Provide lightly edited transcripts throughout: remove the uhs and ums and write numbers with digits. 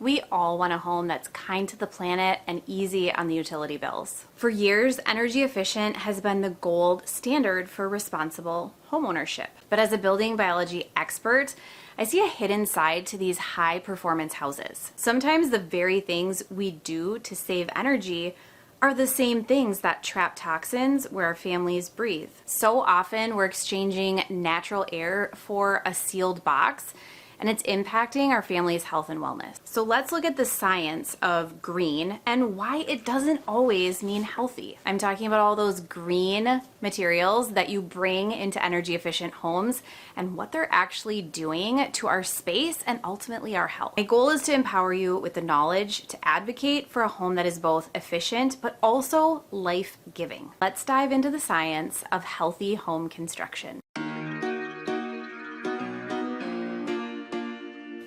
We all want a home that's kind to the planet and easy on the utility bills. For years, energy efficient has been the gold standard for responsible homeownership. But as a building biology expert, I see a hidden side to these high performance houses. Sometimes the very things we do to save energy are the same things that trap toxins where our families breathe. So often we're exchanging natural air for a sealed box, and it's impacting our family's health and wellness. So let's look at the science of green and why it doesn't always mean healthy. I'm talking about all those green materials that you bring into energy efficient homes and what they're actually doing to our space and ultimately our health. My goal is to empower you with the knowledge to advocate for a home that is both efficient but also life-giving. Let's dive into the science of healthy home construction.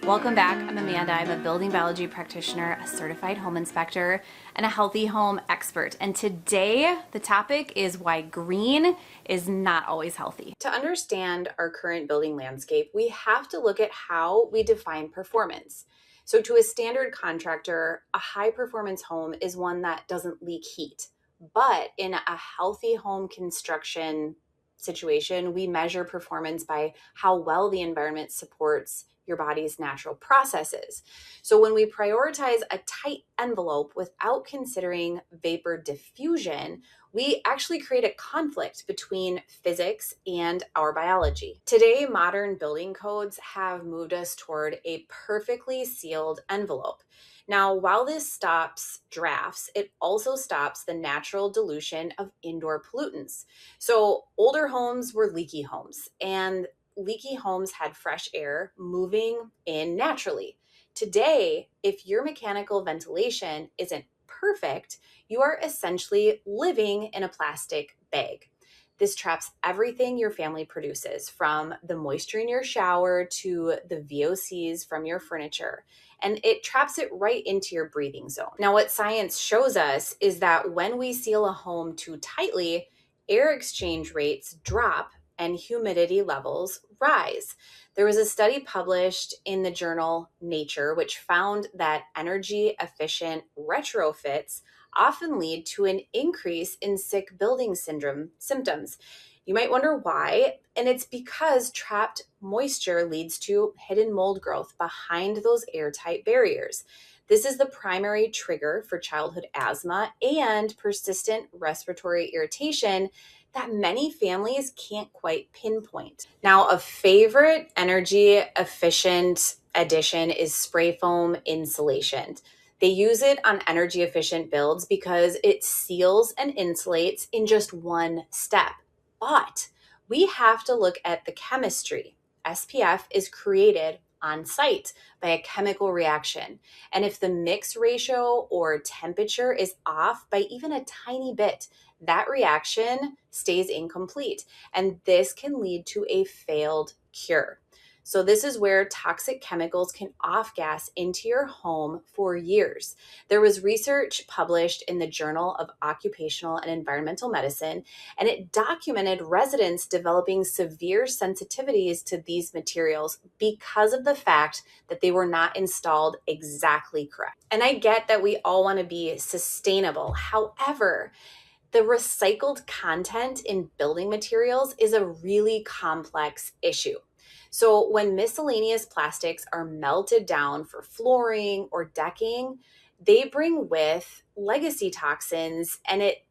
Welcome back. I'm Amanda. I'm a building biology practitioner, a certified home inspector, and a healthy home expert. And today, the topic is why green is not always healthy. To understand our current building landscape, we have to look at how we define performance. So to a standard contractor, a high performance home is one that doesn't leak heat. But in a healthy home construction situation, we measure performance by how well the environment supports your body's natural processes. So when we prioritize a tight envelope without considering vapor diffusion, we actually create a conflict between physics and our biology. Today, modern building codes have moved us toward a perfectly sealed envelope. Now, while this stops drafts, it also stops the natural dilution of indoor pollutants. So older homes were leaky homes, and leaky homes had fresh air moving in naturally. Today, if your mechanical ventilation isn't perfect, you are essentially living in a plastic bag. This traps everything your family produces, from the moisture in your shower to the VOCs from your furniture, and it traps it right into your breathing zone. Now, what science shows us is that when we seal a home too tightly, air exchange rates drop and humidity levels rise. There was a study published in the journal Nature, which found that energy efficient retrofits often lead to an increase in sick building syndrome symptoms. You might wonder why, and it's because trapped moisture leads to hidden mold growth behind those airtight barriers. This is the primary trigger for childhood asthma and persistent respiratory irritation that many families can't quite pinpoint. Now, a favorite energy efficient addition is spray foam insulation. They use it on energy efficient builds because it seals and insulates in just one step. But we have to look at the chemistry. SPF is created on site by a chemical reaction. And if the mix ratio or temperature is off by even a tiny bit, that reaction stays incomplete. And this can lead to a failed cure. So this is where toxic chemicals can off-gas into your home for years. There was research published in the Journal of Occupational and Environmental Medicine, and it documented residents developing severe sensitivities to these materials because of the fact that they were not installed exactly correct. And I get that we all want to be sustainable. However, the recycled content in building materials is a really complex issue. So when miscellaneous plastics are melted down for flooring or decking, they bring with legacy toxins and it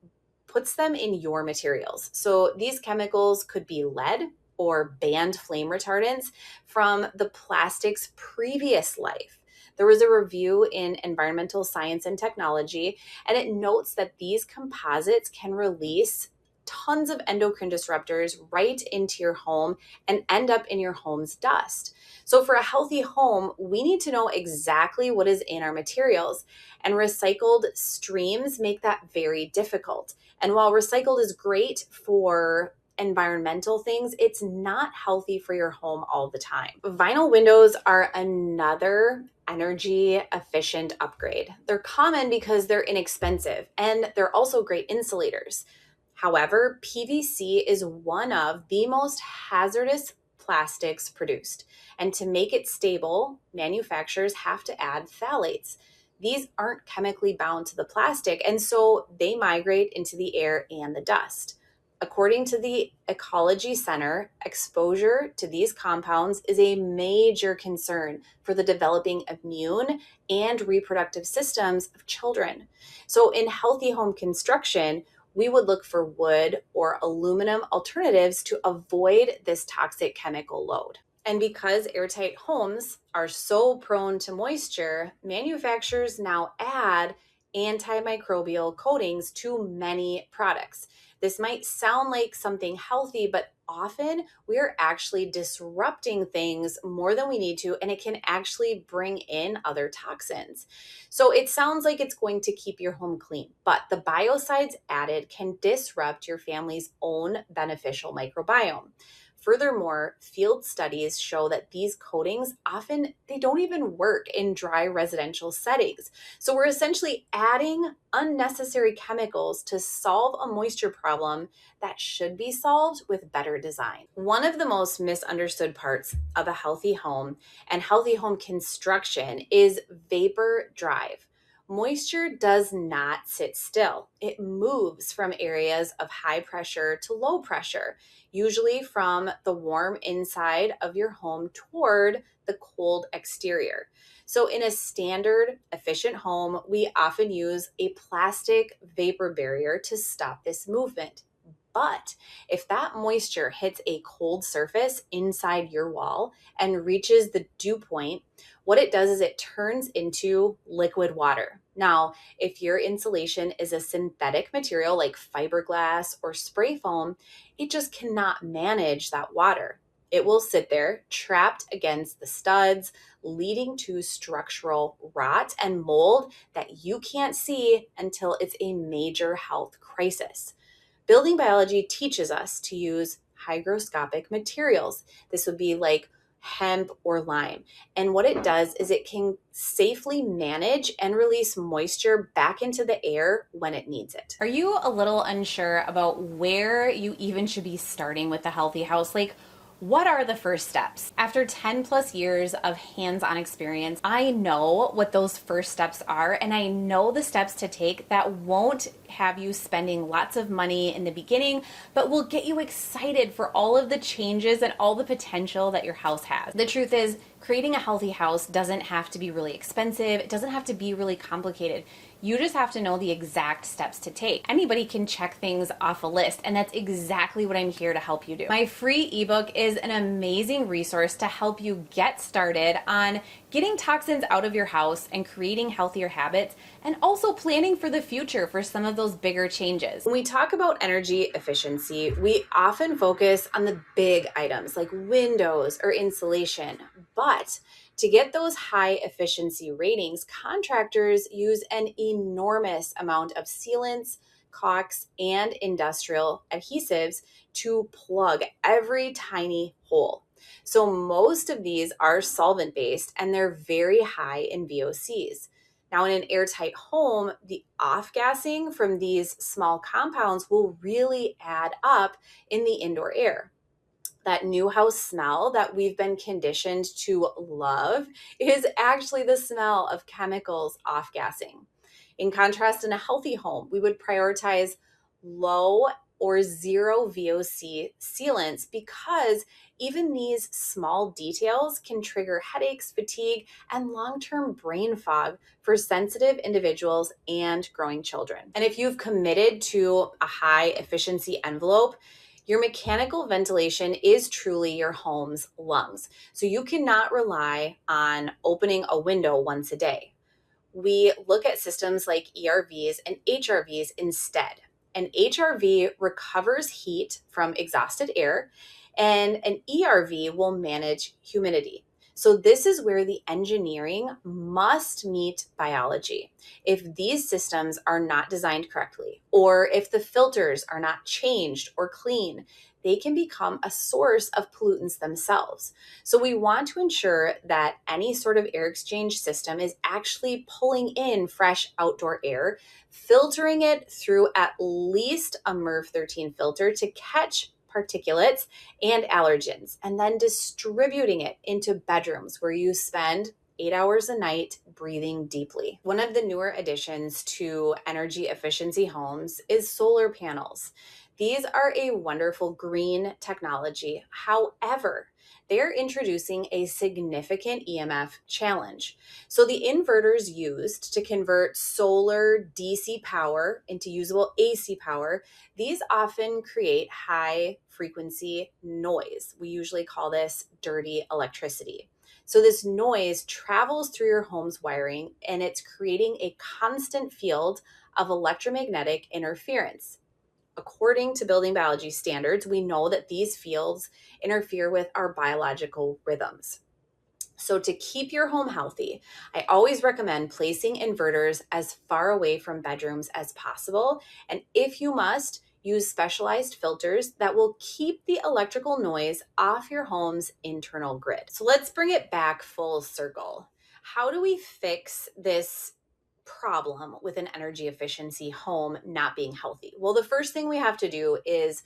puts them in your materials. So these chemicals could be lead or banned flame retardants from the plastic's previous life. There was a review in Environmental Science and Technology, and it notes that these composites can release tons of endocrine disruptors right into your home and end up in your home's dust. So for a healthy home, we need to know exactly what is in our materials, and recycled streams make that very difficult. And while recycled is great for environmental things, it's not healthy for your home all the time. Vinyl windows are another energy efficient upgrade. They're common because they're inexpensive and they're also great insulators. However, PVC is one of the most hazardous plastics produced. And to make it stable, manufacturers have to add phthalates. These aren't chemically bound to the plastic, and so they migrate into the air and the dust. According to the Ecology Center, exposure to these compounds is a major concern for the developing immune and reproductive systems of children. So in healthy home construction, we would look for wood or aluminum alternatives to avoid this toxic chemical load. And because airtight homes are so prone to moisture, manufacturers now add antimicrobial coatings to many products. This might sound like something healthy, but often we are actually disrupting things more than we need to, and it can actually bring in other toxins. So it sounds like it's going to keep your home clean, but the biocides added can disrupt your family's own beneficial microbiome. Furthermore, field studies show that these coatings often they don't even work in dry residential settings. So we're essentially adding unnecessary chemicals to solve a moisture problem that should be solved with better design. One of the most misunderstood parts of a healthy home and healthy home construction is vapor drive. Moisture does not sit still. It moves from areas of high pressure to low pressure, usually from the warm inside of your home toward the cold exterior. So in a standard, efficient home, we often use a plastic vapor barrier to stop this movement. But if that moisture hits a cold surface inside your wall and reaches the dew point, what it does is it turns into liquid water. Now, if your insulation is a synthetic material like fiberglass or spray foam, it just cannot manage that water. It will sit there trapped against the studs, leading to structural rot and mold that you can't see until it's a major health crisis. Building biology teaches us to use hygroscopic materials. This would be like hemp or lime. And what it does is it can safely manage and release moisture back into the air when it needs it. Are you a little unsure about where you even should be starting with a healthy house? Like, what are the first steps? After 10 plus years of hands-on experience, I know what those first steps are, and I know the steps to take that won't have you spending lots of money in the beginning, but will get you excited for all of the changes and all the potential that your house has. The truth is, creating a healthy house doesn't have to be really expensive. It doesn't have to be really complicated. You just have to know the exact steps to take. Anybody can check things off a list, and that's exactly what I'm here to help you do. My free ebook is an amazing resource to help you get started on getting toxins out of your house and creating healthier habits, and also planning for the future for some of those bigger changes. When we talk about energy efficiency, we often focus on the big items like windows or insulation, but to get those high efficiency ratings, contractors use an enormous amount of sealants, caulks, and industrial adhesives to plug every tiny hole. So most of these are solvent-based and they're very high in VOCs. Now, in an airtight home, the off-gassing from these small compounds will really add up in the indoor air. That new house smell that we've been conditioned to love is actually the smell of chemicals off-gassing. In contrast, in a healthy home, we would prioritize low or zero VOC sealants because even these small details can trigger headaches, fatigue, and long-term brain fog for sensitive individuals and growing children. And if you've committed to a high efficiency envelope, your mechanical ventilation is truly your home's lungs. So you cannot rely on opening a window once a day. We look at systems like ERVs and HRVs instead. An HRV recovers heat from exhausted air, and an ERV will manage humidity. So this is where the engineering must meet biology. If these systems are not designed correctly, or if the filters are not changed or clean, they can become a source of pollutants themselves. So we want to ensure that any sort of air exchange system is actually pulling in fresh outdoor air, filtering it through at least a MERV 13 filter to catch particulates and allergens, and then distributing it into bedrooms where you spend 8 hours a night breathing deeply. One of the newer additions to energy efficiency homes is solar panels. These are a wonderful green technology. However, they're introducing a significant EMF challenge. So the inverters used to convert solar DC power into usable AC power, these often create high frequency noise. We usually call this dirty electricity. So this noise travels through your home's wiring, and it's creating a constant field of electromagnetic interference. According to building biology standards, we know that these fields interfere with our biological rhythms. So to keep your home healthy, I always recommend placing inverters as far away from bedrooms as possible. And if you must, use specialized filters that will keep the electrical noise off your home's internal grid. So let's bring it back full circle. How do we fix this problem with an energy efficiency home not being healthy? Well, the first thing we have to do is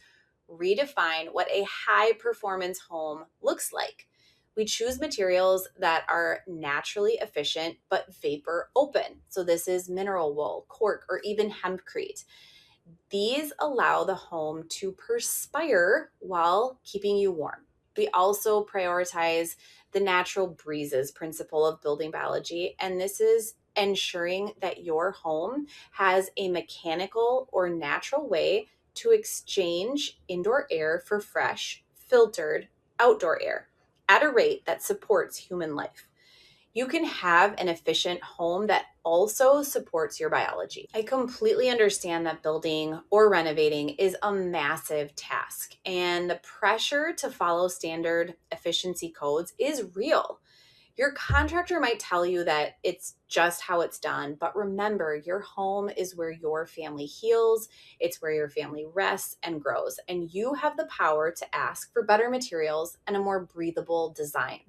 redefine what a high performance home looks like. We choose materials that are naturally efficient but vapor open. So this is mineral wool, cork, or even hempcrete. These allow the home to perspire while keeping you warm. We also prioritize the natural breezes principle of building biology, and this is ensuring that your home has a mechanical or natural way to exchange indoor air for fresh, filtered outdoor air at a rate that supports human life. You can have an efficient home that also supports your biology. I completely understand that building or renovating is a massive task, and the pressure to follow standard efficiency codes is real. Your contractor might tell you that it's just how it's done, but remember, your home is where your family heals, it's where your family rests and grows, and you have the power to ask for better materials and a more breathable design.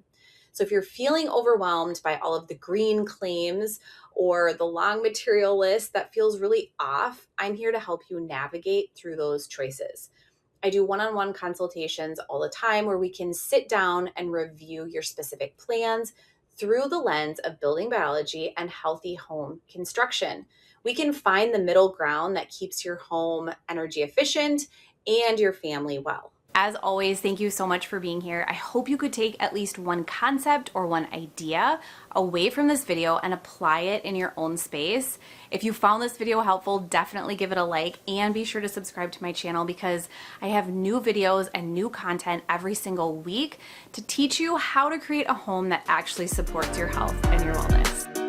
So if you're feeling overwhelmed by all of the green claims or the long material list that feels really off, I'm here to help you navigate through those choices. I do one-on-one consultations all the time where we can sit down and review your specific plans through the lens of building biology and healthy home construction. We can find the middle ground that keeps your home energy efficient and your family well. As always, thank you so much for being here. I hope you could take at least one concept or one idea away from this video and apply it in your own space. If you found this video helpful, definitely give it a like and be sure to subscribe to my channel because I have new videos and new content every single week to teach you how to create a home that actually supports your health and your wellness.